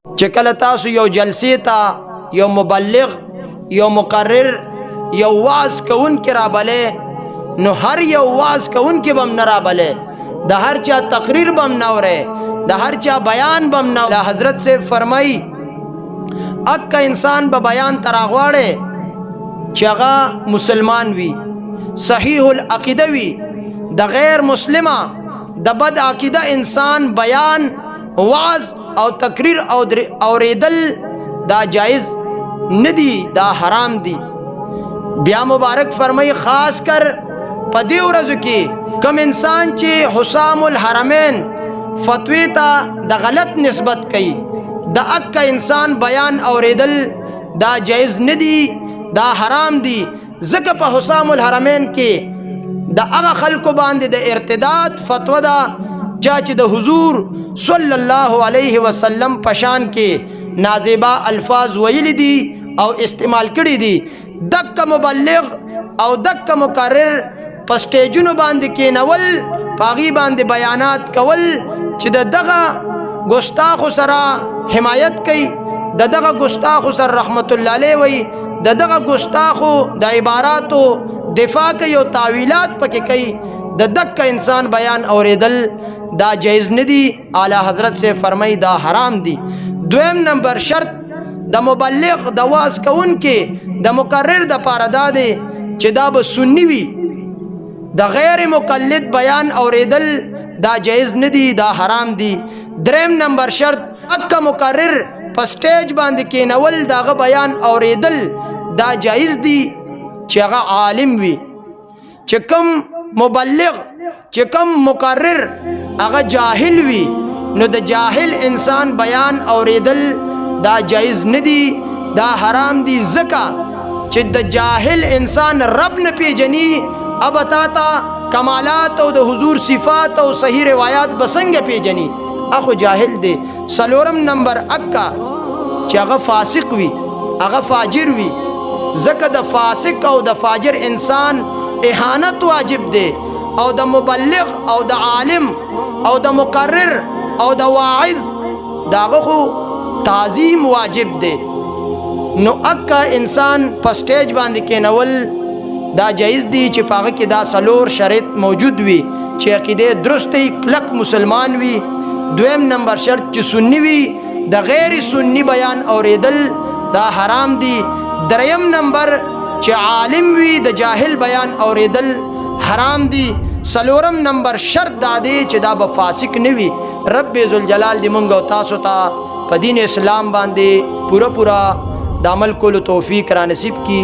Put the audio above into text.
چې کله تاسو یو جلسې ته یو مبلغ یو مقرر یو واعظ کوونکی رابلې نو هر یو واعظ کوونکی بم نه رابلې، د هر چا تقریر بم نه اورئ، د هر چا بیان بم نه اورئ. حضرت سے فرمائی اکا انسان به بیان تراغواړي چې هغه مسلمان وي، صحیح العقیده وي، د غیر مسلمه د بد عقیده انسان بیان وعظ او تقریر اوریدل دا جائز ندی، دا حرام دی. بیا مبارک فرمائی خاص کر پدی ورځو کې کم انسان چې حسام الحرمین فتوی ته د غلط نسبت کوي، د اکا انسان بیان اوریدل دا جائز ندی، دا حرام دی. ځکه په حسام الحرمین کې د هغه خلکو باندې د ارتداد فتوا ده چې د حضور صلی الله علیه وسلم پشان کې نازیبا الفاظ ویل دي او استعمال کړي دي. دک مبلغ او دک مقرر په سټیجونو باندې کېنول، پاغي باندې بیانات کول چې دغه ګستاخو سره حمایت کوي، دغه ګستاخو سره رحمت الله علیه وي، دغه ګستاخو د عباراتو دفاع کوي او تعویلات پکې کوي، د دک انسان بیان اوریدل دا جائز ندی. اعلی حضرت سے فرمائی دا حرام دی. دویم نمبر شرط د مبلغ د واعظ کوونکي د مقرر د پاره دا دی چې دا به سنی وي، د غیر مقلد بیان اوریدل دا جائز ندی، دا حرام دی. دریم نمبر شرط اکا مقرر په سټیج باندې کېنول داغه بیان اوریدل دا جائز دی چې هغه عالم وي. چې کم مبلغ چې کم مقرر هغه جاهل وي نو د جاهل انسان بیان اوریدل دا جائز ندی، دا حرام دی. ځکه چې د جاهل انسان رب نه پیژني، اب تا کمالات او د حضور صفات او صحیح روایات بسنګ پیژني، اخو جاهل دی. سلورم نمبر اکا چې هغه فاسق وي، هغه فاجر وي. ځکه د فاسق او د فاجر انسان اهانت واجب دی، او د مبلغ او د عالم او د مقرر او د واعظ داغه خو تعظیم واجب دی. نو اکا انسان په سټیج باندې کېنول دا جایز دی چې پاغه کې دا سلور شرط موجود وي چې عقیده درسته کلک مسلمان وي. دویم نمبر شرط چې سنی وي، د غیر سنی بیان اوریدل دا حرام دی. دریم نمبر چې عالم وي، د جاهل بیان اوریدل حرام دی. سلورم نمبر شرط دا دی چې دا به فاسق نه وي. رب ذوالجلال دې مونږ او تاسو ته په دین اسلام باندې پورا د عمل کولو توفیق را نصیب کی.